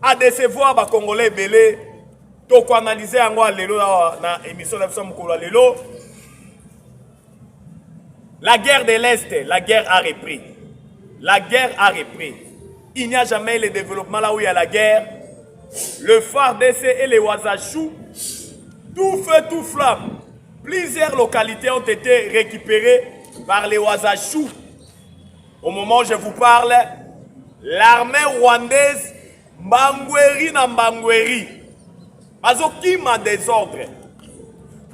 à décevoir les Congolais belé. Donc analyser dans l'émission de Lelo. La guerre de l'Est, la guerre a repris. La guerre a repris. Il n'y a jamais le développement là où il y a la guerre. Le phare d'essai et les Ouazachou, tout feu, tout flamme. Plusieurs localités ont été récupérées par les Ouazachou. Au moment où je vous parle, l'armée rwandaise, Mbangweri na Mbangweri, qui m'a des ordres.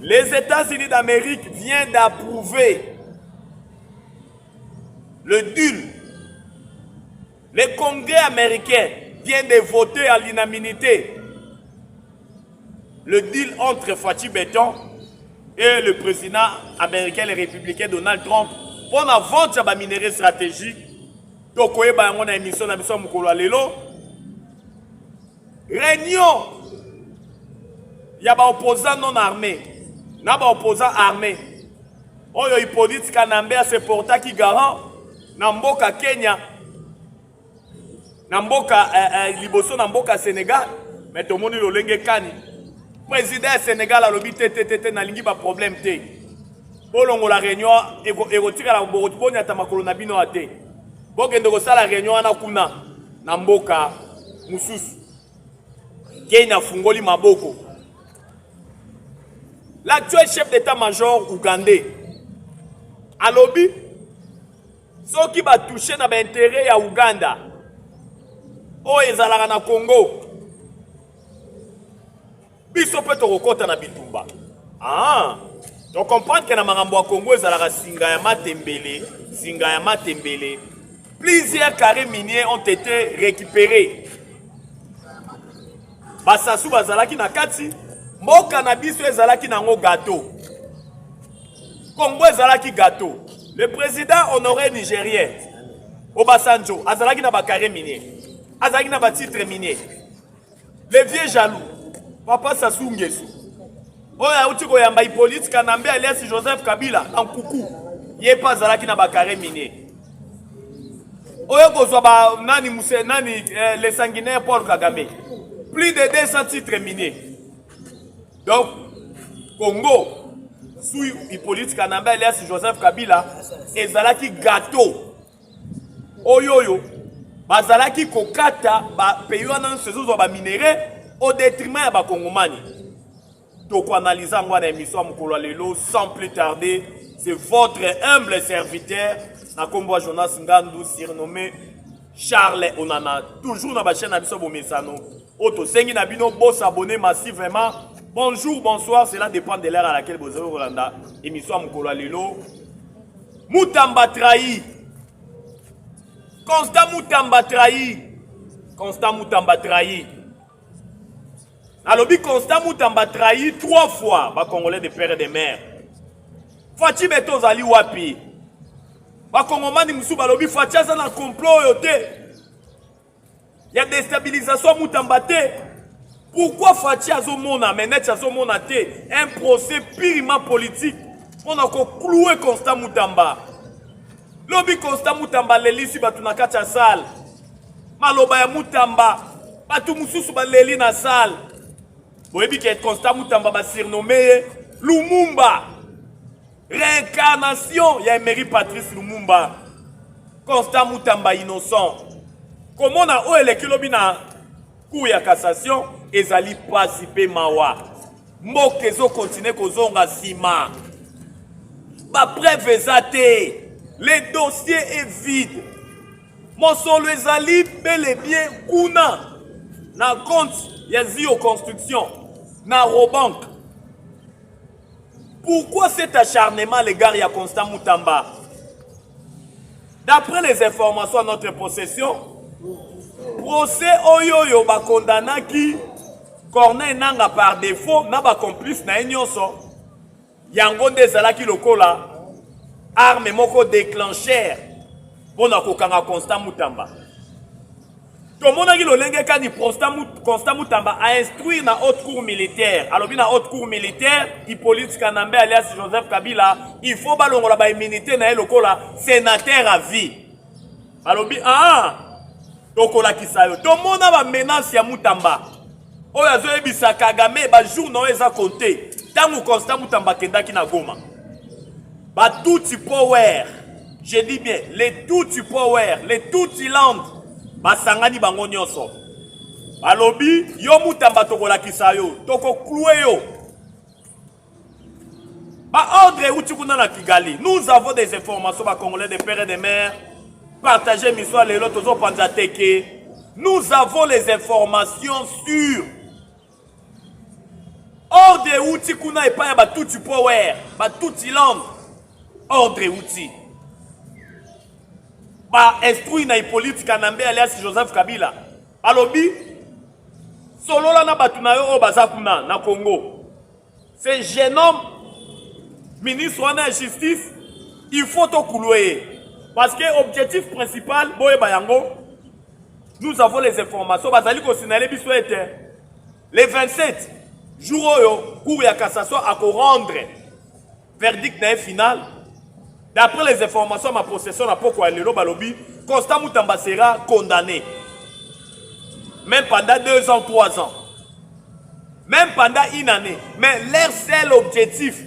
Les États-Unis d'Amérique viennent d'approuver le deal. Le Congrès américain vient de voter à l'unanimité le deal entre Fachi Béton et le président américain, le républicain Donald Trump, pour la vente de minerais stratégiques. Donc, on a une émission de Lelo. Réunion. Il y a des opposants non armés. Il y a des opposants armés. On y a politique Kanambé à ce portail qui garant. Namboka Kenya. Namboka Liboso, Namboka Sénégal. Mais tout le monde est le Kani. Président Sénégal a lobby TTT n'a pas de problème. Bolongo la réunion et retire la Borotiboni à Tamakolo Nabino Ate. Bokendo la réunion à Nakuna. Namboka Moussous. Kenya Fungoli Maboko. L'actuel chef d'état-major ougandais a lobby. Ce qui va toucher dans l'intérêt à Ouganda. Oh, ils allaient na Congo. Biso peut te recourir na Bitumba. Ah, donc comprendre que na Marambo Congo ils allaient Singayama Tembele. Plusieurs carrés miniers ont été récupérés. Basasu bazalaki na kati, mboka na biso ezalaki nango gâteau. Congo ezalaki gâteau. Le président honoré nigérien, Obasanjo, azalaki na ba carré minier. Azalaki na ba titre minier. Les vieux jaloux, Papa Sassou Nguesso. Oya uti ko yamba Hippolyte Kanambe alias Joseph Kabila en coucou. Yé pas azalaki na ba carré minier. Oya kozwa ba nani Moussé nani les sanguinaires Paul Kagame. Plus de 200 titres miniers. Donc Congo sous Hippolyte Kanambe alias Joseph Kabila ezalaki gâteau. Oyoyo bazalaki kokata ba peywana sezo ba minéraux au détriment ya ba Kongomani. Donc analysant moi dans l'émission Mukolo Lelo sans plus tarder, c'est votre humble serviteur Nakombo Jonas Ngandu surnommé Charles Onana, toujours dans la chaîne Abisso Bomesano. Auto Sengi Nabino, boss abonné massivement. Bonjour, bonsoir, cela dépend de l'heure à laquelle vous avez Rolanda. Émission Mukolo Lelo. Moutamba trahi. Constant Moutamba trahi. Constant Moutamba trahi. Alors, Constant Moutamba trahi 3 fois. Ba Congolais de père et de mère. Fachi Beto Zali Wapi. Ba Congomani Moussouba Lobi Fachi Azan un complot yote. Il y a déstabilisation Moutamba te. Pourquoi Fachi Azomona, Menet Azomona te, un procès purement politique, on a cloué Constant Moutamba. Lobi Constant Moutamba, l'Eli Batunaka Tchassal. Maloba ya Moutamba, Batu Moussous Baleli na salle. Vous voyez que Constant Moutamba va surnommer Lumumba. Réincarnation, il y a Emery Patrice Lumumba. Constant Moutamba innocent. Comment on a eu les kilobina cour ya cassation ezali pasipe mawa. Mokezo continue kozonga sima. Ba preuve ezate. Le dossier est vide. Mon solo ezali bel et bien kuna na compte yazi aux constructions na Robank. Pourquoi cet acharnement les gars ya Constant Moutamba? D'après les informations à notre possession, procès oyoyo ba kondanaki Corneille Nanga par défaut na ba complice na nyonso yango ndezalaki lokola arme moko déclencheur pour na kokanga Constant Moutamba. Tout le monde a dit que Constant Moutamba a instruit dans la haute cour militaire. Alors, dans la haute cour militaire, Hippolyte Kanambe alias Joseph Kabila, il faut que la immunité na lokola sénateur à vie. Alors, tokola kisayo to mona ba menace ya Mutamba oyo azoyebisa Kagame ba jour no eza compté tangu Constant Mutamba kendaki na Goma ba tuti power, je dis bien les tuti power, les tuti land basangani bango nyonso balobi yo Mutamba tokola kisayo toko clouer yo ba ordre uti kuna na Kigali. Nous avons des informations ba congolais des pères et des mères partager mission les lots tozo panzateke. Nous avons les informations sûres. Ordre uti kuna epa ba tuti power, ba tuti land. Ordre uti. Ba instruit na Hippolyte Kanambe alias Joseph Kabila. Alobi solo la na batu na yo baza kuna na Congo. C'est jeune homme ministre de la justice, il faut tout couler. Parce que l'objectif principal, nous avons les informations. Les 27 jours, le cour de cassation a rendre verdict final. D'après les informations, ma possession n'a pas quoi le balobi, Constant Mutamba sera condamné. Même pendant 2 ans, 3 ans. Même pendant une année. Mais leur seul objectif,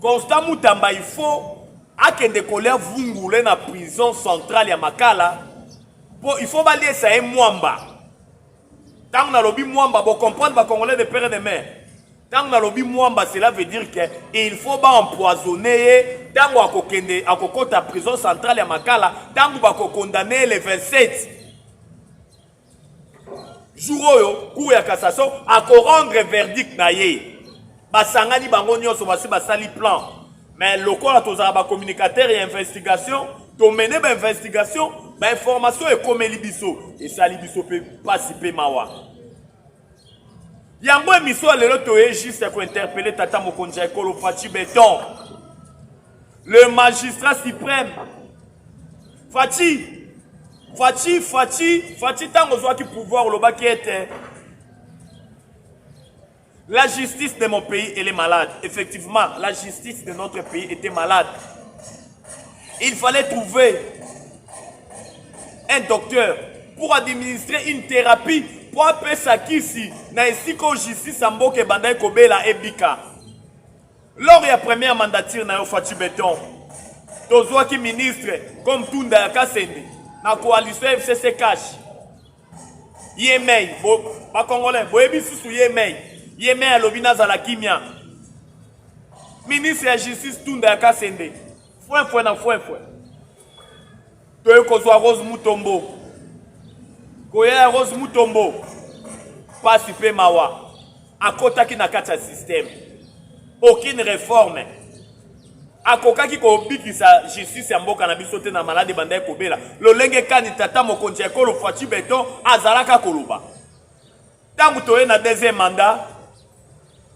Constant Mutamba, il faut que colère vungule na prison centrale ya Makala. Il faut balayer ça un mwamba. Tant que lobby mwamba, vous comprenez les Congolais de père et de mère. Tant que lobby mwamba, cela veut dire qu'il faut pas empoisonner. Tant que la prison centrale ya Makala, tant que condamner les 27. Jour cour ya cassation a rendre verdict na ye basangani bango nyonso basi basali plan mais lokola tozala ba communicateur et investigation to mener ba investigation ba information et comme libiso et sali biso pe pasipe mawa yango émission lelo toye juste ko interpeller tata Mokonzi Ekolo Fachi Beton le magistrat suprême Fachi tango qui pouvoir le bas qui était. La justice de mon pays, elle est malade. Effectivement, la justice de notre pays était malade. Il fallait trouver un docteur pour administrer une thérapie pour appeler ça qui ici. Na ici que justice ambo ke bandai kobela ebika. Lors de la première mandature na yo Fachi Beton, tozo qui ministre comme Tunda Kasende. Na coalition FCC cash. Yemei, ba Congolais, boyebi susu Yemei. Yemei alobina za la kimia. Ministre de la justice Tunda Kasende. Fouin na fouin. Toye kozwa Rose Mutombo. Koya Rose Mutombo. Pasi pe mawa. Akota ki na kati ya système. Aucune réforme. Akokaki ko bikisa justice ya mboka na biso te na malade bandai kobela lolenge kani tata Mokonzi Ekolo Fachi Beton azalaka koloba tangu toye na deuxième mandat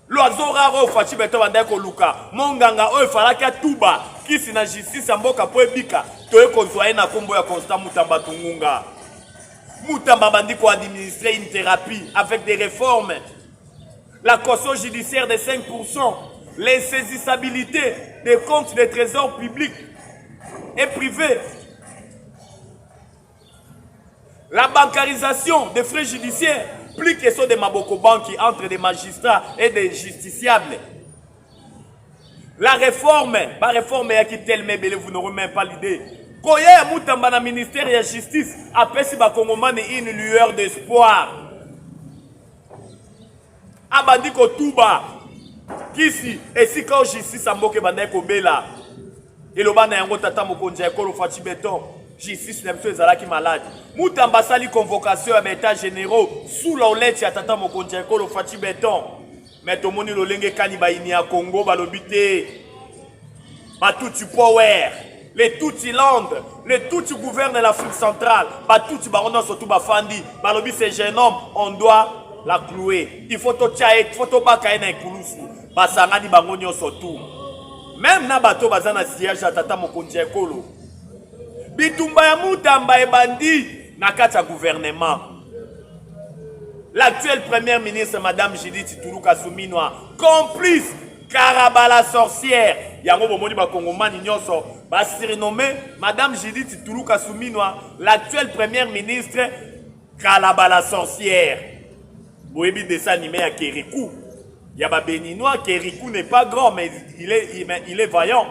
loazo raro Fachi Beton bandai koluka monganga oyo falaki tuba kisi na justice ya mboka po ebika toye kozwa na kombo ya Constant Mutamba tungunga Mutamba bandi ko administrer une thérapie avec des réformes la caution judiciaire de 5%, les saisissabilités des comptes des trésors publics et privés, la bancarisation des frais judiciaires, plus que ceux de Maboko Banki entre des magistrats et des justiciables. La réforme, pas réforme qui tellement belle, vous n'aurez même pas l'idée. Koye Mutamba na ministère de la justice a pesi ba Kongomani une lueur d'espoir. Abandi ko tuba kisi esika justice amboke bandai ko bela elobana yango tata Mokonzi Ekolo Fachi Beton justice na biso ezalaki malade Mutamba sali convocation ya état généraux sous l'olette ya tata Mokonzi Ekolo Fachi Beton mais tomoni lolenge kani baini ya Congo balobite batuti power les tuti land les tuti gouvernent l'Afrique centrale batuti barono surtout bafandi balobi ces jeunes hommes on doit la clouer. Il faut to tchae, il faut to bakaye na ikulusu. Basangani bango nyonso tout. Même na bato bazana siège à tata Mokonzi Ekolo. Bitumba ya Mutamba ebandi na kati ya gouvernement. L'actuelle première ministre Madame Judith Toulouka Souminwa, complice Karabala sorcière, yango bomoni bakongomani nyonso surnommé Madame Judith Toulouka Souminwa, l'actuelle première ministre Kalaba la sorcière. Boyebi dessin animé à Kérikou. Il y a des Béninois, Kérikou n'est pas grand, mais il est vaillant.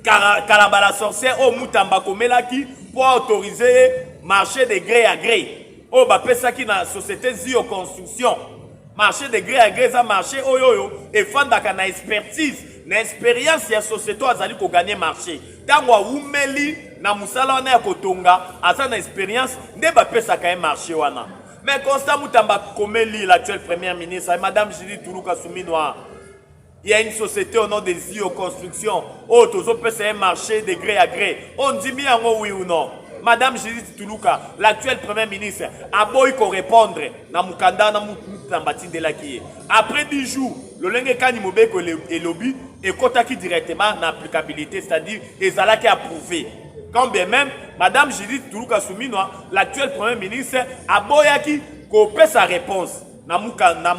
Kalaba la sorcière, oh Moutamba Komelaki, pour autoriser marché de gré à gré. Oh Bapesa qui na société Zio Construction. Marché de gré à gré, ça marché, oh yo yo, et fandaka na expertise, na expérience ya société azali ko gagner marché. Tango umeli na musala wana ya kotonga, asa na expérience, ne Bapesa ka marché wana. Mais Constant Moutamba Komeli, l'actuelle première ministre, et Madame Judith Toulouka Souminwa, il y a une société au nom des Zio Construction. Oh, tous c'est un marché de gré à gré. On dit bien oui ou non. Madame Judith Toulouka, l'actuelle première ministre, a beau qu'on répondre. Na mukanda na mutambati de la qui. Après 10 jours, le lingue kanimobe ko et lobby et kotaki directement na applicabilité, c'est-à-dire les ala qui approuvé. Quand bien même, Madame Judith Toulouka Souminwa, l'actuelle première ministre, a boyaki qu'on paie sa réponse. Na mukanda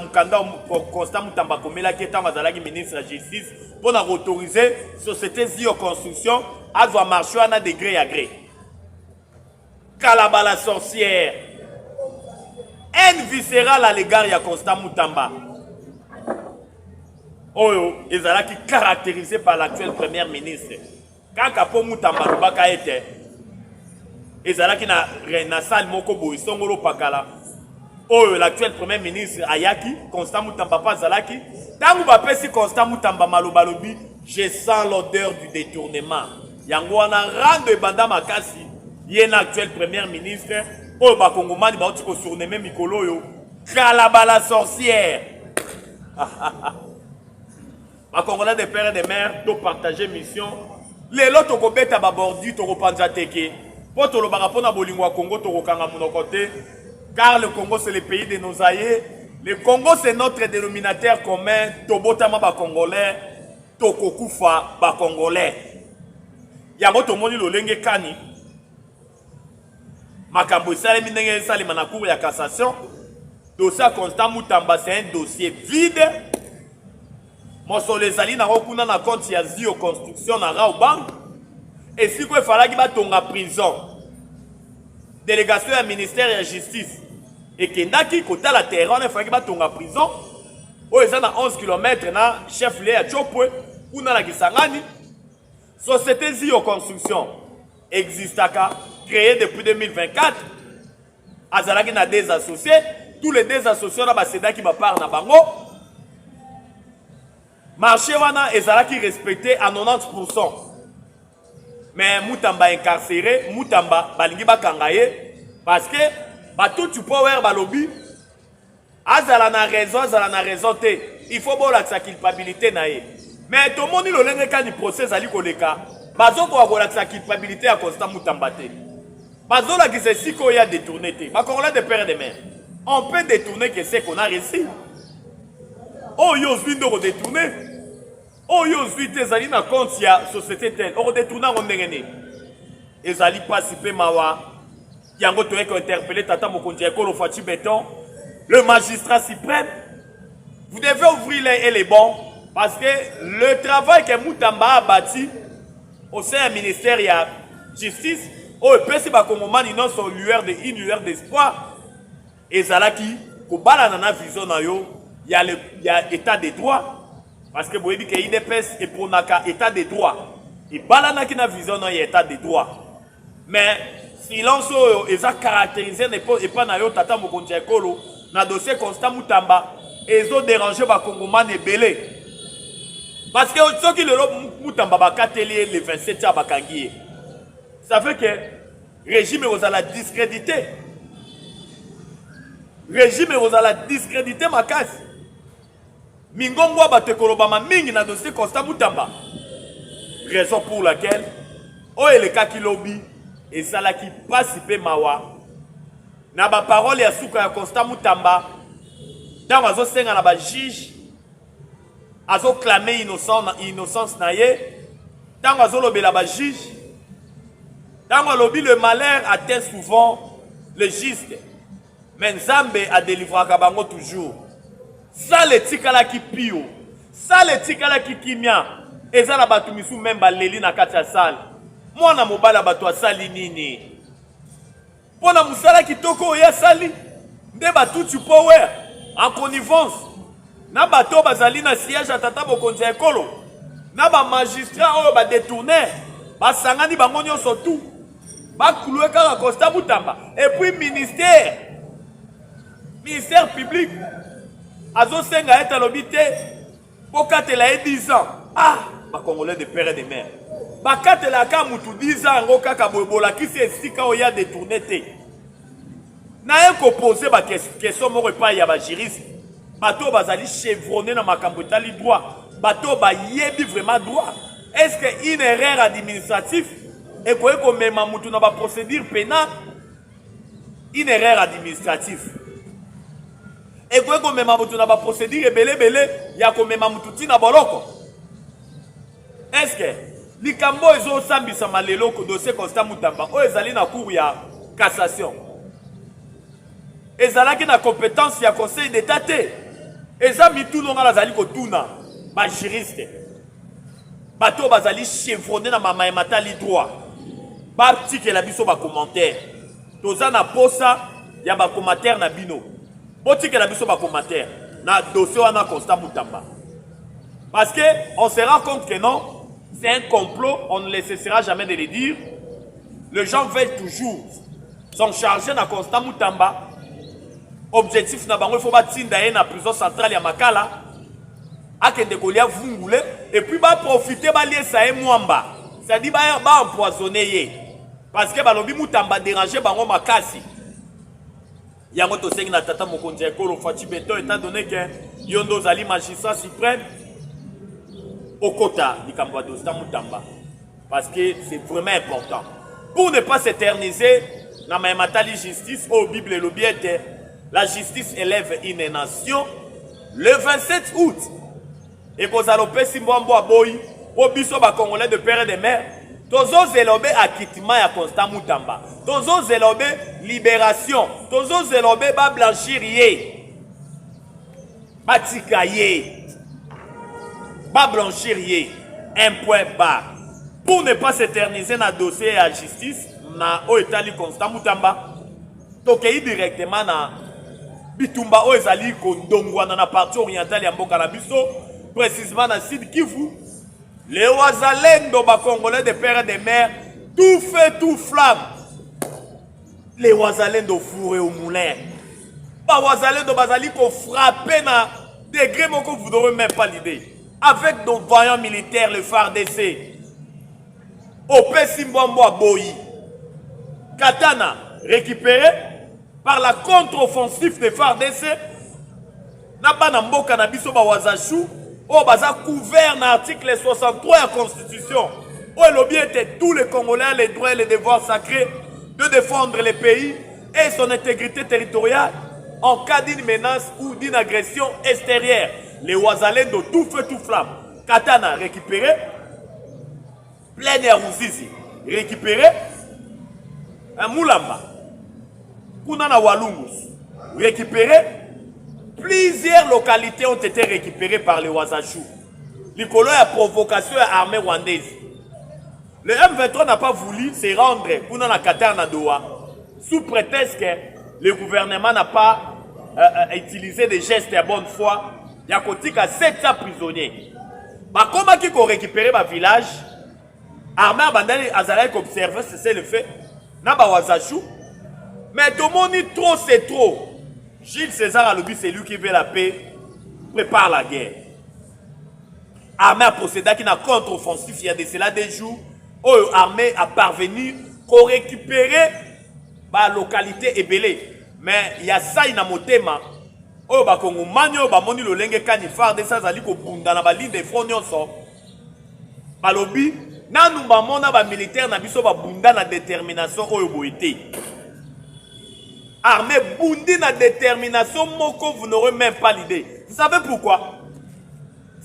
Constant Moutamba Komela qui est en ministre de la Justice pour autoriser société Zio Construction à voir marcher à degré à gré. Kalaba la sorcière. Haine viscérale à l'égard de Constant Moutamba. Oh, ils sont caractérisés par l'actuelle première ministre. Quand Kapo Moutamba Lubaka était, ils sont na salle moko boy songolo pakala. Oh, l'actuel premier ministre Ayaki, Constant Moutamba Pazalaki, tant que si Constant Moutamba Malobalobi, je sens l'odeur du détournement. Yangouana rande banda makasi, yé l'actuel premier ministre, oh bakongomani ba otiko surnommé Mikolo yo, Kalaba la sorcière. Bakongolais des pères et des mères, to partager mission. Les lots to kobeta babordi to kopanza teke. Po to lo barapona bolingwa Congo to kokanga monokote. Car le Congo, c'est le pays de nos aïeux. Le Congo, c'est notre dénominateur commun. Tobotama ba Congolais, Tokokufa ba Congolais. Yango tomoni lolenge kani. Makambo salemi ndenge salema na cour ya cassation. Dossier Constant Moutamba, c'est un dossier vide. Moso les ali na okuna na compte ya Zio Construction na Raobank. Et si quoi falaki ba tonga prison. Délégation du ministère de la Justice. Et Kendaki, côté la terre, il fallait qu'il y ait en prison. Où ils sont à 11 km, chef Léa à Tchopwe, ou dans la Kisangani. Société Zio Construction existe créée depuis 2024. Azalaki na des associés. Tous les deux associés, c'est là qui va parler na bango. Marché wana ezalaki respecté à 90%. Mais Moutamba incarcéré, Moutamba balingi bakangaye parce que tout tu peux voir balobi azala na raison te. Il faut voir la culpabilité nae. Mais tout le monde le lenge quand il procès ali koleka bazo ko voir la culpabilité à Constant Moutamba te. Bazo la qui si ko ya détourné te. Ba Congolais de père et de mère. On peut détourner que c'est qu'on a réussi. Oh yo zwindo détourner. Oh yo zwi zali na compte ya société telle. On détourna on ndengene. Ezali participer mawa. Yango toye ko interpeller tata mokonzi ekolo Fati Béton, le magistrat suprême. Vous devez ouvrir les bons parce que le travail que Moutamba a bâti au sein du ministère de la Justice, oh pesi ba kongomani non son lueur d'espoir. Ezalaki ko bala na vision na yo, il y a état de droit. Parce que vous avez dit que l'IDPS est pour l'état de droit. Et balana qui n'a vision dans l'état de droit. Mais silence est caractérisé et pas na yo tata mokonzi ekolo na dossier Constant Moutamba et ont dérangé ba Congoman et belé. Parce que ceux qui le Moutamba ba kateli le 27 ya bakangi. Ça fait que régime vous la discrédité. Régime vous la discrédité ma casse. Mingongwa batekolobama mingi na dossier Constant Moutamba. Raison pour laquelle oh le cas qui lobby et ça là qui participe mawa na ba parole ya suka ya Constant Moutamba dans azo senga na ba juge azo clamer innocence na ye dans azo lobela ba juge dans lobby le malheur atteint souvent le juste mais Nzambe a délivré kabango toujours. Ça le tikala qui pio, ça le tikala qui kimia, eza na bato misu même baleli na kati ya sale mwana mobala bato asali nini mpona mosala kitoko oyo asali nde batuti mpo we en connivence na bato bazali na siège ya tata mokonzi ya ekolo na bamagistrat oyo badetourner basangani bango nyonso tu bakulue kaka Constant Mutamba et puis ministère public azosenga ete alobi te bokatela ye 10 ans bacongolais de père et de mère bakatelaka mutu 10 ans yango kaka bolakisi esika oyo ya détourne te naye kopose bakestion moko epai ya bajuriste bato bazali chevronné na makambo etali droit bato bayebi vraiment droit est-ce que une erreur administrative ekoki komema mutu na baprocédure pénale une erreur administrative ekoki komema mutu na baprocédure ebelebele ya komema mutu ntina boloko est-ce que likambo ezosambisama lelo ko dossier Constant Mutamba oyo ezali na cour ya cassation ezalaki na compétence ya conseil d'état te eza mitunu nga nazali kotuna bajuriste bato bazali chevronné na mama ematali droit batikela biso bacommentaire toza na posa ya bacommentaire na bino botikela biso bacommentaire na dossier wana Constant Mutamba parce que on se rend compte que non c'est un complot, on ne cessera jamais de le dire. Les gens veulent toujours s'en charger dans Constant Mutamba. Objectif na bango il faut batinda na prison centrale ya Makala akende kolia vungule et puis ba profiter ba lier ça et mwamba. Ça dit ba empoisonner ye parce que balobi Mutamba déranger bango makasi. Yango to sengi na tata mokonzi ekolo Fachi Beto étant donné que yondo zali magistrat suprême au quota du Constant Mutamba parce que c'est vraiment important pour ne pas s'éterniser dans ma matali justice au Bible et le bien la justice élève une nation le 27 août et qu'on a lopé Simbambo Aboyi au biso ba congolais de père et de mère tozo zelobe acquittement ya Constant Mutamba tozo zelobe libération tozo zelobe ba blanchir ye batika ye ba blanchir ye un point bas pour ne pas s'éterniser dans le dossier à justice na o etali Constant Mutamba tokei directement na bitumba o ezali kondongwana na partie orientale ya mboka na biso précisément na Sud Kivu les wazalendo ba congolais de père et de mère tout feu tout flamme les wazalendo fourré au moulin ba wazalendo bazali ko frapper na degré moko vous n'aurez même pas l'idée avec nos voyants militaires, le FARDC, Ope Simbambo Aboyi, Katana, récupéré par la contre-offensive de FARDC, Nabana Mboka Nabiso Bawazachou, au Baza couvert dans l'article 63 de la Constitution, où le bien était tous les Congolais, les droits et les devoirs sacrés de défendre le pays et son intégrité territoriale en cas d'une menace ou d'une agression extérieure. Les Ouazalendo tout feu tout flamme. Katana récupéré. Plein air Ouzizi récupéré. Un Moulamba. Kunana Walungus récupéré. Plusieurs localités ont été récupérées par les Ouazachou. L'icolo a provocation à l'armée rwandaise. Le M23 n'a pas voulu se rendre pour la Qatar na Doha sous prétexte que le gouvernement n'a pas utilisé des gestes à bonne foi. Il y a 700 prisonniers. Bah, comment qui ont récupéré ma village? Armée Bandani Azalaï observé, c'est le fait. Naba Wazachou. Mais tout le monde dit trop, c'est trop. Gilles César Alobi, c'est lui qui veut la paix. Prépare la guerre. Armée a procédé qui n'a contre-offensif il y a de cela des jours. Où l'armée a parvenu à récupérer la localité ébélée. Mais il y a ça, il y a motema. Oh ba kongo manyo ba moni lo lenge kani FARDC azali ko bunda na ba ligne de front nyonso balobi nanu ba mona ba militaire na biso ba bunda na détermination oyo boité armée bundi na détermination moko vous n'aurez même pas l'idée. Vous savez pourquoi?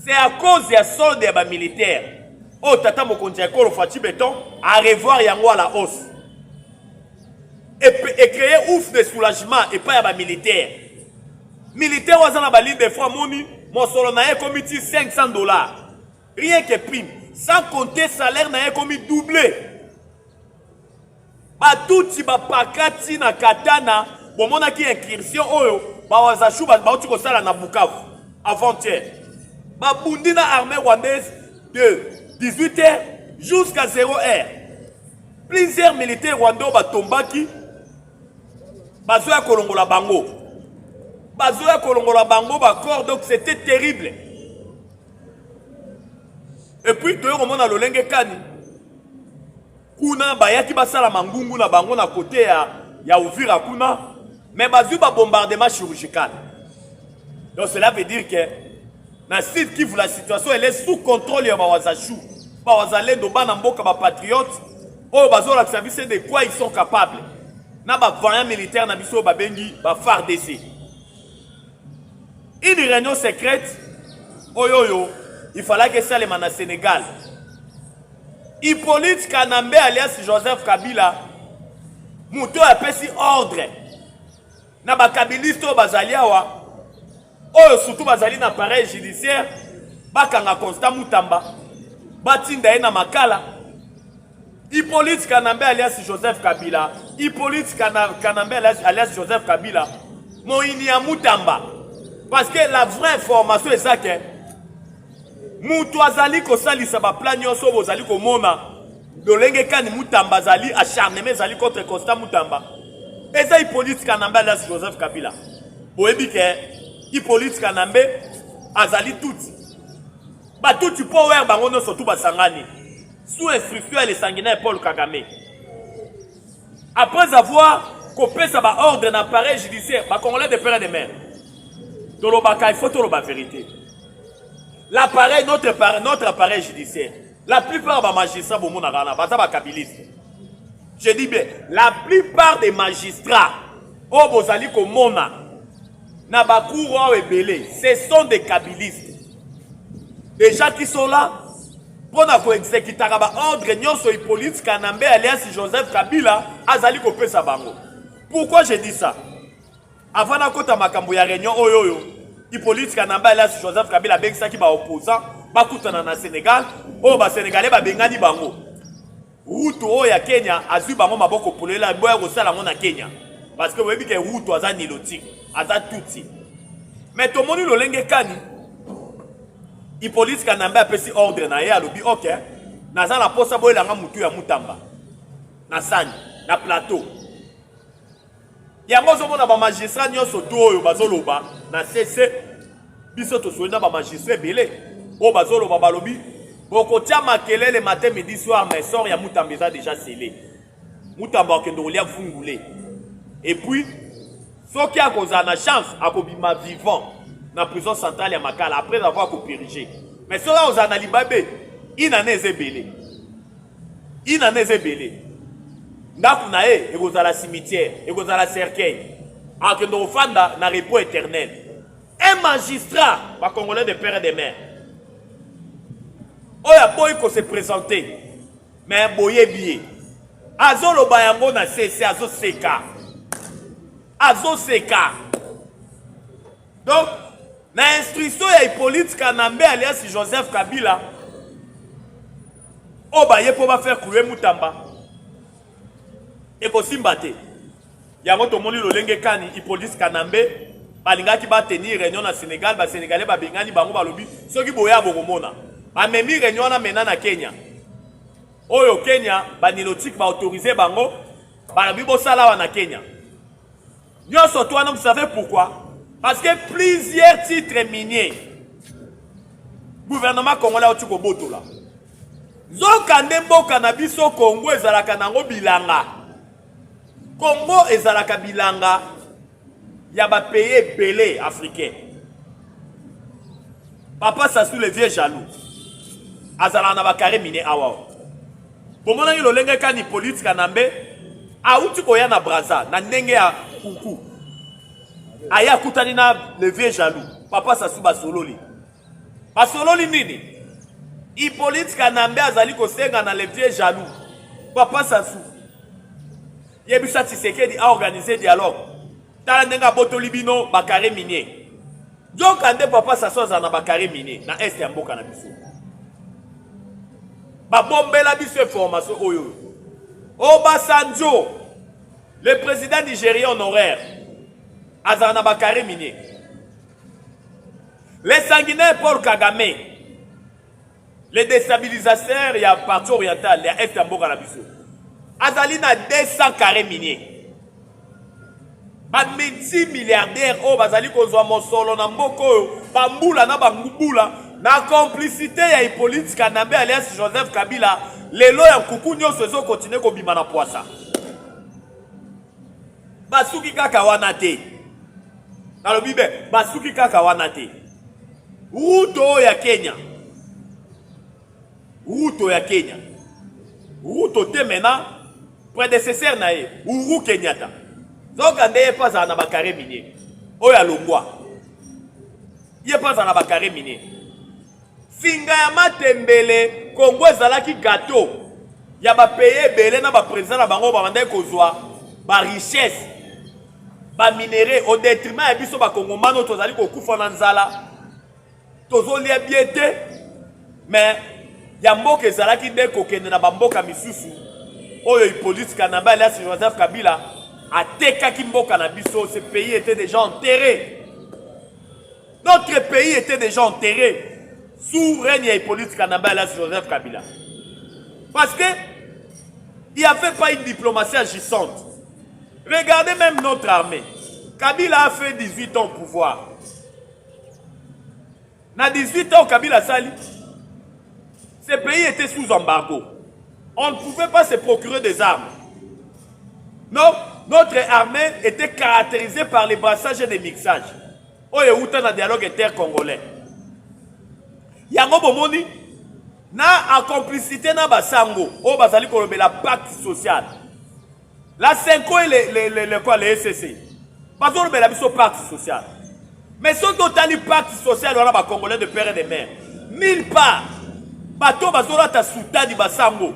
C'est à cause de la solde de ba militaire. Oh tata mokonzi ekolo Fachi Beton à revoir yango à la hausse et créer ouf de soulagement et pas ya ba militaire. Militaire wazana ba ligne de front moni mon solo na comité $500. Rien que prime. sans compter salaire na ye komi doublé. Ba touti ba pakati na katana bomona ki incursion oyo ba wazashu ba uti ko sala na Bukavu avant-hier. Ba bundi na armée rwandaise de 18h jusqu'à 0h. Plusieurs militaires rwandais ba tombaki bazoya kolongola bango. Bazoya kolongola bango ba corps, donc c'était terrible. Et puis toyo komona lolenge kani kuna bayaki basala mangungu na bango na côté ya Uvira kuna, mais bazu ba bombardement chirurgical. Donc cela veut dire que na site Kivu la situation elle est sous contrôle ya bawazashu. Bawazalendo bana mboka ba patriotes oh bazola service de quoi ils sont capables. Na ba voyant militaire na biso babengi ba FARDC. Une réunion secrète oyoyo il fallait que ça les mana Sénégal. Hippolyte Kanambe alias Joseph Kabila muto a pesi ordre na ba kabiliste o bazali awa oyo surtout bazali na appareil judiciaire bakanga Constant Mutamba batinda ye na makala. Hippolyte Kanambe alias Joseph Kabila, Hippolyte Kanambe alias Joseph Kabila moini ya Mutamba, parce que la vraie information est ça que mutu azali kosalisa ba plan nyonso bozali komona lolenge kani Mutamba azali acharnement azali contre Constant Mutamba. Eza Hippolyte Kanambe alias Joseph Kabila. Boyebi ke Hippolyte Kanambe azali tuti ba tuti power bango no surtout basangani sous instruction les sanguinaires Paul Kagame. Après avoir coupé sa ba ordre na appareil judiciaire ba congolais de père et de mère. Tolobaka il faut toloba vérité. L'appareil, notre appareil judiciaire, la plupart des magistrats, je dis bien, la plupart des magistrats, ce sont des kabilistes. Des gens qui sont là pour exécuter l'ordre, Hippolyte Kanambe alias Joseph Kabila, azali kopé sa bango. Pourquoi je dis ça? Avant de makambo ya réunion, Hippolyte Kanambe alias Joseph Kabila bengisa ki ba opposant bakutana na Sénégal o ba Sénégalais ba bengani bango Ruto o ya Kenya azu bango maboko polela boya ko sala ngo na Kenya parce que webi ke Ruto aza nilotique aza tuti mais to moni lolenge kani Hippolyte Kanambe apesi ordre na ye alobi OK naza la posa boyela nga mutu ya Mutamba na Sani na plateau yango zomona ba magistrat nyonso to oyo bazoloba na CC biso to soina ba magistrat belé o bazoloba balobi boko tia makelele matin midi soir mais sort ya Mutamba eza déjà scellé Mutamba okendo lia fungulé et puis soki akoza na chance akobima vivant na prison centrale ya Makala après avoir copérigé mais soki akoza na Libabe inaneze belé ndaku na ye ekozala cimetière ekozala cercueil akendo ofanda na repos éternel. Un magistrat ba congolais de père et de mère oya boy ko se présenter mais boye bié azoloba yango na CC azoseka donc na instruction ya Hippolyte Kanambe alias Joseph Kabila o ba ye po ba faire couler Mutamba et kosimba te yango tomoni lolenge kani Hippolyte Kanambe balingaki ba tenir réunion na Sénégal ba Sénégalais ba bengani bango balobi soki boya bokomona ba memi réunion na mena na Kenya oyo Kenya ba nilotique ba autoriser bango ba bibo sala na Kenya nyonso toi non vous savez pourquoi parce que plusieurs titres miniers gouvernement congolais otiko botola zokande mboka na biso Congo ezalaka nango bilanga Congo ezalaka bilanga ya ba pays belé africain. Papa Sassou le vieux jaloux. Azala na ba carré miné awa. Bomona ngilo lenge kani Hippolyte Kanambe auti koya na Braza na ndenge ya kuku. Aya kutani na le vieux jaloux. Papa Sassou basololi. Basololi nini? Hippolyte Kanambe azali kosenga na le vieux jaloux. Papa Sassou Yebisa Tshisekedi a organisé dialogue. Tala ndenga boto libino bakare minier. Jokande Papa Sassou na bakare minier na est ya mboka na biso. babombela biso information oyo. Obasanjo, le président nigérien honoraire, azana bakare minier. Les sanguinaires Paul Kagame, les déstabilisateurs, il y a parti oriental, il y a Est Amboka la biso. Azali na 200 carrés miniers. Ba multi-milliardaires, oh, bazali kozwa mosolo na mboko, bambula na bangubula, na complicité ya Hippolyte Kanambe alias Joseph Kabila, lelo ya kuku nyonso ezo continue kobima na poisa. Basuki kaka wana te. Nalobi be, basuki kaka wana te. Ruto ya Kenya. Ruto ya Kenya. Ruto te mena prédécesseur na ye, Uhuru Kenyatta. Donc ande pas na bakare minier. Oya longwa. Ye pas na bakare minier. Singa ya matembele Congo ezalaki gâteau. Ya ba payer belé na ba président na bango ba bandai kozwa ba richesse. Ba minéraux au détriment ya biso ba kongomano tozali kokufa na nzala. Tozolia biete. Mais ya mboka ezalaki nde kokende na bamboka misusu. Oyo Hippolyte Kanambe alias Joseph Kabila a tekaki mboka na biso. Ce pays était déjà enterré. Notre pays était déjà enterré sous règne de Hippolyte Kanambe alias Joseph Kabila. Parce que il n'y avait pas une diplomatie agissante. Regardez même notre armée. Kabila a fait 18 ans au pouvoir. Dans 18 ans, Kabila Sali, ce pays était sous embargo. On ne pouvait pas se procurer des armes. Non, notre armée était caractérisée par les brassages et les mixages. Oh, il y a eu un dialogue inter-congolais. Yango Bomoni, na en complicité na basango, oh bazali kolobe la pacte social. La 5 et les SCC. Bazolo be la biso pacte social. Mais ce total pacte social on a ba congolais de père et de mère. Mille part. Bato bazolo ta soutani basango.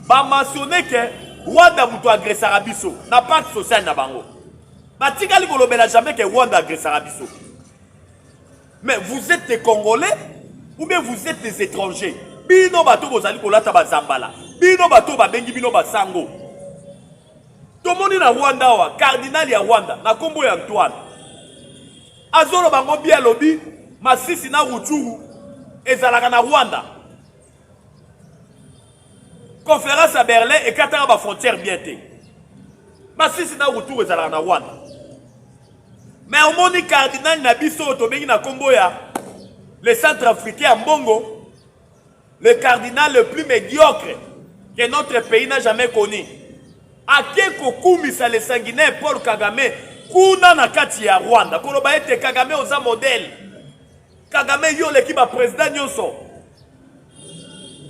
Ba mentionner que Rwanda muto agressé Arabiso. Na pacte social na bango. Batikali kolobe la jamais que Rwanda agressé Arabiso. Mais vous êtes des Congolais ou bien vous êtes des étrangers. Bino bato bozali kolata bazambala. Bino bato babengi bino basango. Tomoni na Rwanda wa cardinal ya Rwanda na kombo ya Antoine. Azolo bango bia lobi Masisi na Rutshuru ezalaka na Rwanda. Conférence à Berlin et katanga ba frontière bien té. Masisi na Rutshuru ezalaka na Rwanda. Mais au moni cardinal na biso to bengi na kombo ya le centre africain Mbongo. Le cardinal le plus médiocre que notre pays n'a jamais connu. Akeko kumisa le sanguinaire Paul Kagame kuna na kati ya Rwanda. Koloba ete Kagame oza modèle. Kagame yo leki ba président nyonso.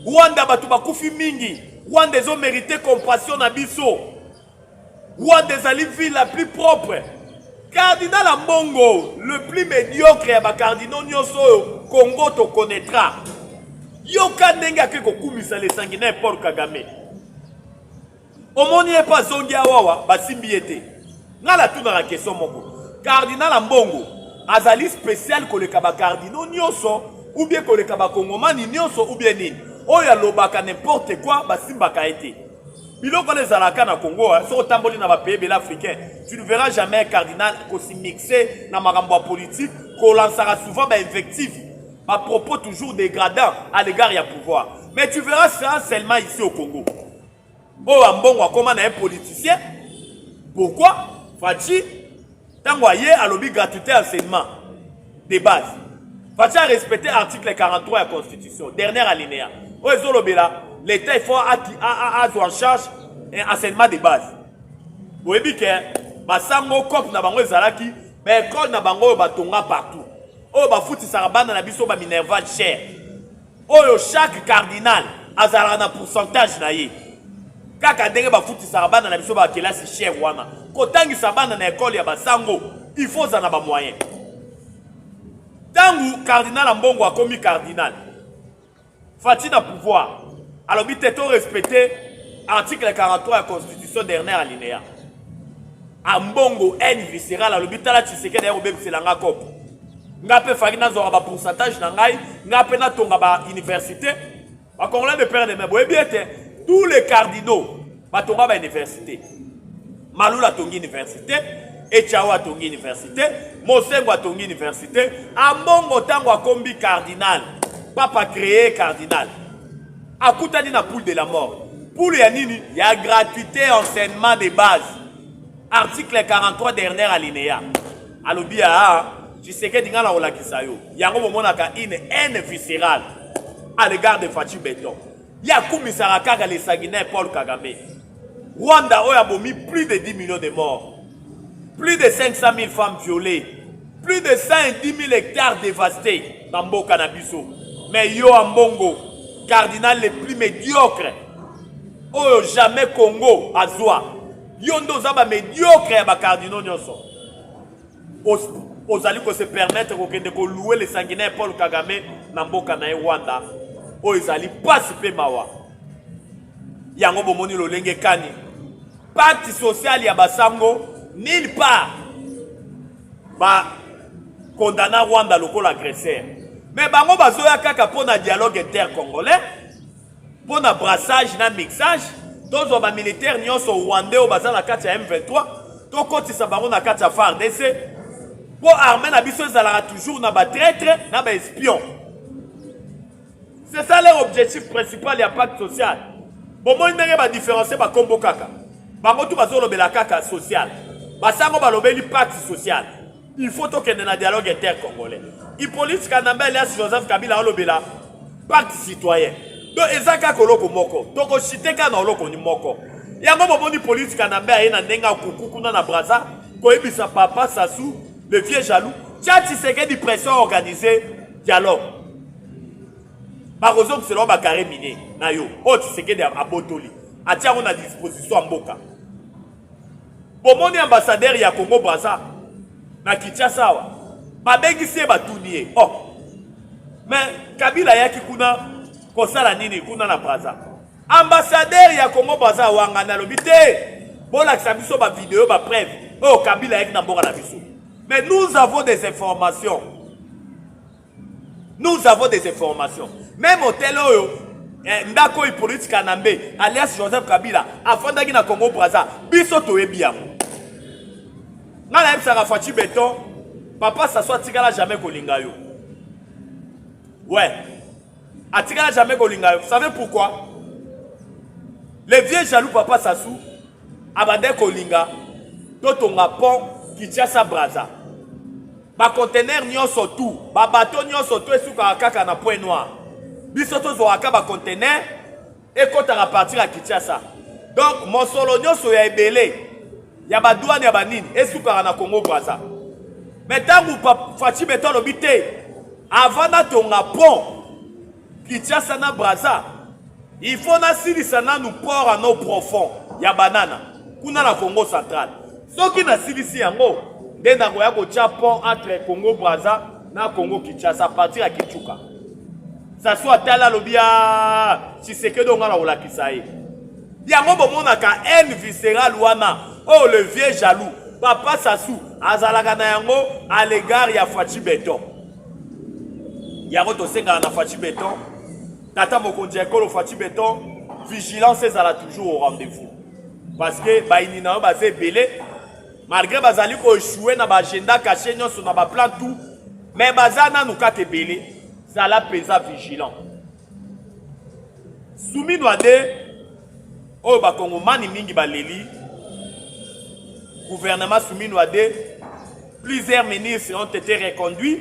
Rwanda batu bakufi mingi. Rwanda ezo mérité compassion na biso. Rwanda ezali ville la plus propre. Cardinal Mbongo, le plus médiocre ya ba cardinaux nyonso Congo to connaîtra. Yoka ndenge akeko kumisa le sanguinaire Paul Kagame. Omoni e pas zongi awawa basimbi ete. Ngala tuna la question moko. Cardinal Mbongo azali spécial koleka ba cardinaux nyonso ou bien koleka ba kongomani nyonso ou bien nini. Oya lobaka n'importe quoi basimbaka ete. Biloko les alaka na Congo, so tamboli na ba pays bel africain. Tu ne verras jamais un cardinal aussi mixé na makambo politique ko lancera souvent ba invective. À propos toujours dégradant à l'égard du pouvoir. Mais tu verras ça seulement ici au Congo. Oh, Mbongo, comment un politicien? Pourquoi? Fachi, t'envoyer à l'objet gratuité enseignement de base. Fachi a respecté l'article 43 de la Constitution, dernière alinéa. Oh, l'État il faut en charge un enseignement de base. Vous voyez que Basango, Kop, Nabango, Zalaki, mais école Nabango, Batonga partout. Oh, ba fouti sarabana na biso ba minerval cher. Oh, chaque cardinal azala na pourcentage na ye. Kaka ndenge ba fouti sarabana na biso ba kelasi cher wana. Kotangi sabana na école ya basango, il faut za na ba moyen. Tangu cardinal Mbongo a commis cardinal. Fati na pouvoir. Alors biteto respecter article 43 de la Constitution dernière alinéa. A Mbongo haine viscérale alors bitala Tshisekedi ya obem selanga kopo. Ngape fagina zora ba pourcentage na ngai, ngape na tonga ba université, A Congolais de père de mère. Boye bien, tous les cardinaux, batonga ba université. Malula tongi université, Echawa tongi université, Mosengo tongi université, Ambongo tango akombi cardinal. Papa créé cardinal. Akutani na poule de la mort. Poule ya nini? Ya gratuité enseignement de base. Article 43 dernier alinéa. Alobia, tu sais que Dingala Olakisayo. Yango momonaka une haine viscérale à l'égard de Fatou Beton. Yakoumi Sarakaka les Saguinais Paul Kagame. Rwanda a bomi plus de 10 millions de morts. Plus de 500 000 femmes violées. Plus de 110 000 hectares dévastés dans Mbo Canabiso. Mais yo Ambongo, cardinal le plus médiocre. Oh jamais Congo Azwa. Yondo zaba médiocre ya ba cardinaux nyonso. Ozali ko se permettre ko louer les sanguinaires Paul Kagame na mboka na Rwanda. O ezali pasi pe mawa. Yango bomoni lolenge kani. Pacte social ya basango nulle part. Ba condamna Rwanda lokola agresseur. Mais bango bazoya kaka pona dialogue inter-congolais, pona brassage na mixage, tozo ba militaire nyonso rwandais o bazala kati ya M23, to kotisa bango na kati ya FARDC, po armée na biso ezalaka toujours na ba traître, na ba espion. C'est ça leur objectif principal ya pacte social. Bon moi ndenge ba différencier ba kombo kaka. Bango tu bazolo bela kaka social. Basango balobeli pacte social. Il faut qu'il y ait un dialogue inter-congolais. Hippolyte Kanambe alias Joseph Kabila olobela pacte citoyen. Donc ezaka koloko moko. Toko chiteka na oloko ni moko. Yango bomoni Hippolyte Kanambe ayena ndenga kukukuna na Braza, koyebisa papa Sassou, le vieux jaloux. Tchati seke di pression organisée dialogue. Barozo selon bakare miné na yo. Oti seke di abotoli. Atia on a disposition à mboka. Bomoni ambassadeur ya Congo Braza na Kinshasa wa babengi se batunier. Oh mais Kabila yaki kuna kosala nini kuna na Braza? Ambassadeur ya Congo Braza wanga na lobité bola kisabiso ba vidéo ba preuve. Oh Kabila yaki na mboka na biso. Mais nous avons des informations. Nous avons des informations. Même hôtel oyo ndako Hippolyte Kanambe alias Joseph Kabila afandaki na Congo Braza biso toyebi yango. Nana ebisaka Fatou Beton, papa Sassou atikala jamais kolinga yo. Ouais. Atikala jamais kolinga yo. Vous savez pourquoi? Le vieux jaloux papa Sassou abande kolinga totonga pont Kinshasa Braza. Ba conteneur nyonso tout, ba bateau nyonso tout esuka kaka na point noir. Biso tozo aka ba conteneur et kota na partir à Kinshasa. Donc mon solo nyonso ya ebele. Ya ba douane ya ba nini esuka na Congo Braza. Mais tangu Fatou Beton lobité avant na tonga pont Kinshasa na Braza, il faut na silisa na nous port à nos profonds ya banana kuna na Congo central. Soki na silisi yango de na koya ko tia pont entre Congo Braza na Congo Kinshasa partir à Kichuka. Ça soit tala lobia si c'est que donga na olakisa ye. Yango bomonaka haine viscérale wana. Oh le vieux jaloux papa Sassou azalaka na yango à l'égard ya Fatou Beton. Yango to senga na Fatou Beton. Tata mokonzi ekolo Fatou Beton, vigilance ezala toujours au rendez-vous. Parce que baini na bazé belé malgré bazali ko échouer na ba agenda caché nyonso na ba plan tout, mais bazana nous kate belé, ça la pesa vigilant. Soumi Noade oh ba kongomani mingi baleli gouvernement Soumi Noade, plusieurs ministres ont été reconduits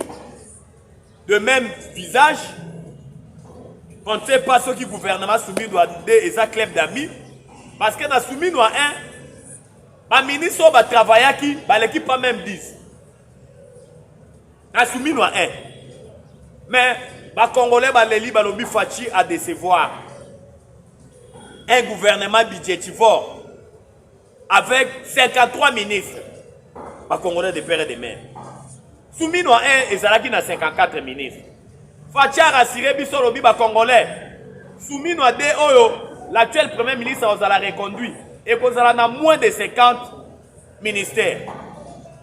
de même visage. On ne sait pas ce qui gouvernement Soumi Noade et sa club d'amis parce que dans Soumi Noade 1 les ministres va travailler qui l'équipe pas même 10 dans Soumi Noade 1 mais les Congolais baleli balobi Fatou à décevoir un gouvernement budgétivore avec 53 ministres, les Congolais de père et de mère. Soumi Noade 1 ezalaki na 54 ministres. Fatou a rassuré biso lobi ba Congolais. Soumi Noade 2 oyo l'actuel premier ministre a reconduit et kozala na moins de 50 ministères.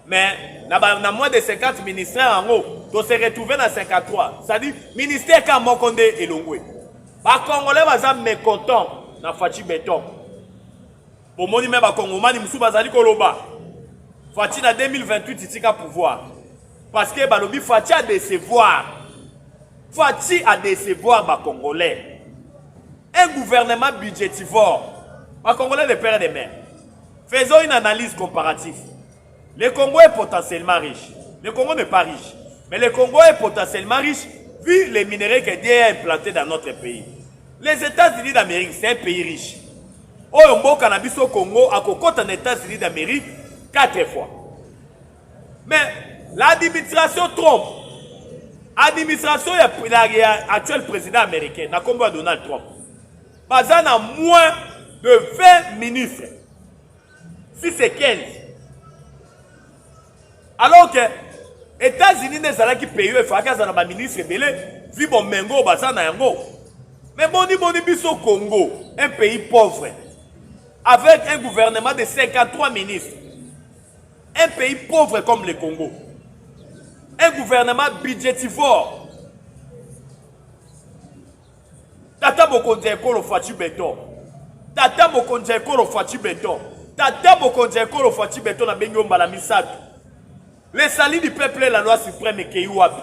Mais na moins de 50 ministères en haut, to se retrouver dans 53. C'est-à-dire ministère ka Mokonde Elongwe. Les Congolais sont mécontents na Fachi Beton. Pour moi, même les Congolais sont mécontents. Fachi en 2028, il a pouvoir. Parce que Balobi Fachi a décevoir. Fachi a décevoir les Congolais. Un gouvernement budgétivore. Les Congolais de père et de mère. Faisons une analyse comparative. Le Congo est potentiellement riche. Le Congo n'est pas riche. Mais le Congo est potentiellement riche vu les minéraux que Dieu a implantés dans notre pays. Les États-Unis d'Amérique, c'est un pays riche. Au cannabis au Congo, à côté des États-Unis d'Amérique, 4 fois. Mais l'administration Trump, l'administration actuel président américain, n'a combat Donald Trump, basé à moins de 20 ministres. Si c'est 15. Alors que les États-Unis ne sont qui payent, il faut que les ministres vivent bon mengo basé na yango. Mais Boni Biso Congo, un pays pauvre, avec un gouvernement de 53 ministres, un pays pauvre comme le Congo, un gouvernement budgétivore. Tata Bokonzeko le Fachi Beton, Tata Bokonzeko le Fachi Beton, Tata Bokonzeko le Fachi Beton na Bengo Malamisato. Les salis du peuple et la loi suprême et Keyouabi.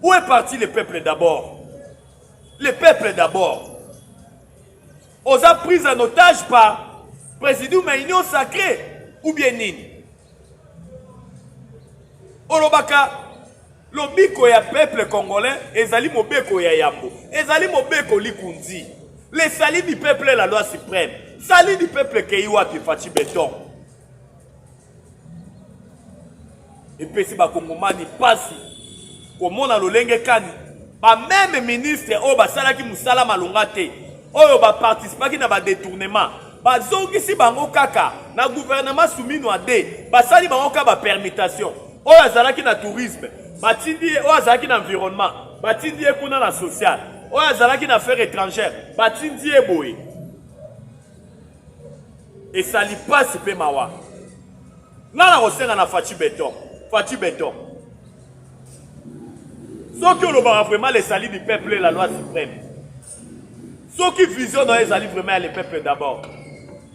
Où est parti le peuple d'abord? Le peuple d'abord. On a pris en otage par président de l'Union sacrée ou bien Nini. Olobaka, lobiko ya peuple congolais, ezali mobeko ya yambo, ezali mobeko likundi. Les salis du peuple et la loi suprême, salis du peuple Keyouabi Fachi Beton. Et puis si bakongomani pasi, comme on a le lenge kani. Ba même ministre o ba sala ki musala malonga te oyo ba participer ki na ba détournement ba zongi si bango kaka na gouvernement soumis no ade ba sali bango ka ba permutation oyo azala ki na tourisme ba tindi oyo azala ki na environnement ba tindi e kuna na social oyo azala ki na affaires étrangères ba tindi e boye et sali passe pe mawa na kosenga na Fachi Beton. Ceux qui ont vraiment les salis du peuple et la loi suprême. Ceux qui visionnent les salis vraiment le peuple d'abord.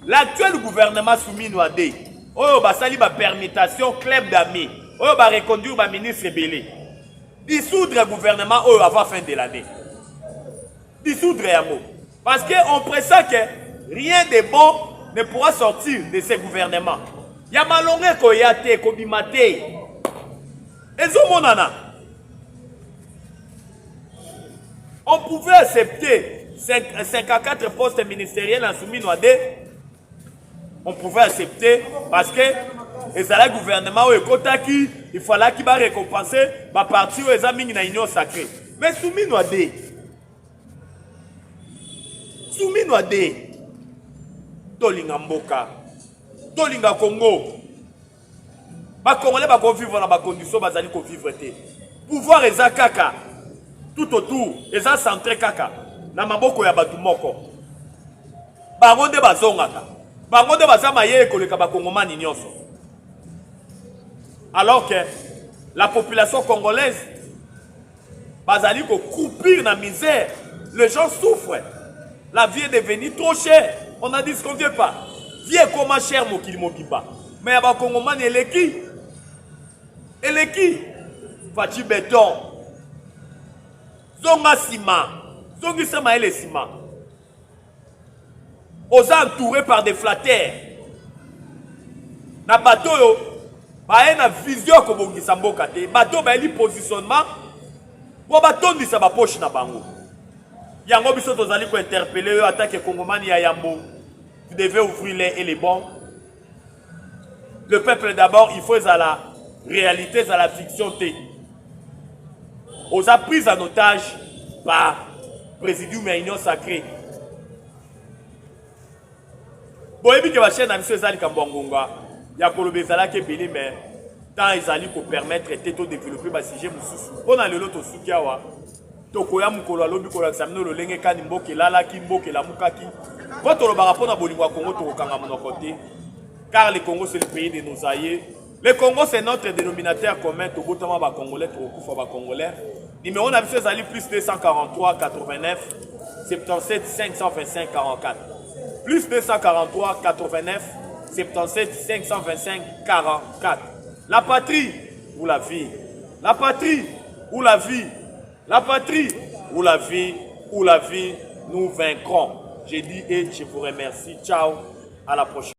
L'actuel gouvernement soumis nous a dit, oh bah sali ba permutation club d'amis, oh bah reconduire ba ministre Belé. Dissoudre le gouvernement oh avant fin de l'année. Dissoudre Yamo. Parce qu'on pressent que rien de bon ne pourra sortir de ce gouvernement. Il y a malongé koyate kobimate. Ezo monana. On pouvait accepter 54 postes ministériels en soumis noadé. On pouvait accepter parce que le gouvernement il fallait qu'il va récompenser ma partie aux amis dans l'union sacrée. Mais soumis noadé. Soumis noadé. Tolinga Mboka. Tolinga Congo. Les Congolais vont vivre dans les conditions où ils vivent. Pouvoir et kaka. Tout autour, ils ont centré kaka. Na maboko ya batu moko. Bangonde bazongaka. Bangonde bazama ye koleka bakongomani nyonso. Alors que la population congolaise bazali ko croupir na misère. Les gens souffrent. La vie est devenue trop chère. On a dit ce qu'on ne veut pas. Vie est comment cher mokili mokiba. Mais ya bakongomani eleki. Eleki. Fachi Beton. Zonga Sima. Zongi Sema et les Sima. Aux entourés par des flatteurs. Na bateau yo. Ba na vision ko bongisa mboka te. Bateau ba li positionnement. Bo bateau ndi sa ba poche na bango. Yango biso tozali ko interpeller yo attaque Kongomani ya Yambo. Vous devez ouvrir les et les bons. Le peuple d'abord, il faut à la réalité, à la fiction T. Aux a pris en otage par le président de l'Union sacrée. Bon, et puis que la chaîne a mis ce Zali Kambongonga, il y a Kolobé Zala qui est belé, mais tant ils allaient pour permettre de développer le sujet. On a le lot au Soukiawa. Tokoya Mukolo, Lobi Kolo, Examino, le Lenge Kanimboke, Lala Kimboke, la Mukaki. Votre rapport à Bolingwa Congo, Tokanga mon côté. Car le Congo, c'est le pays de nos aïeux. Le Congo, c'est notre dénominateur commun. Togotama ba Congolais, Tokufa ba Congolais. Numéro d'habitude, c'est plus 243 89 77 525 44. Plus 243 89 77 525 44. La patrie ou la vie. La patrie ou la vie. La patrie ou la vie. Ou la vie, nous vaincrons. J'ai dit et je vous remercie. Ciao. À la prochaine.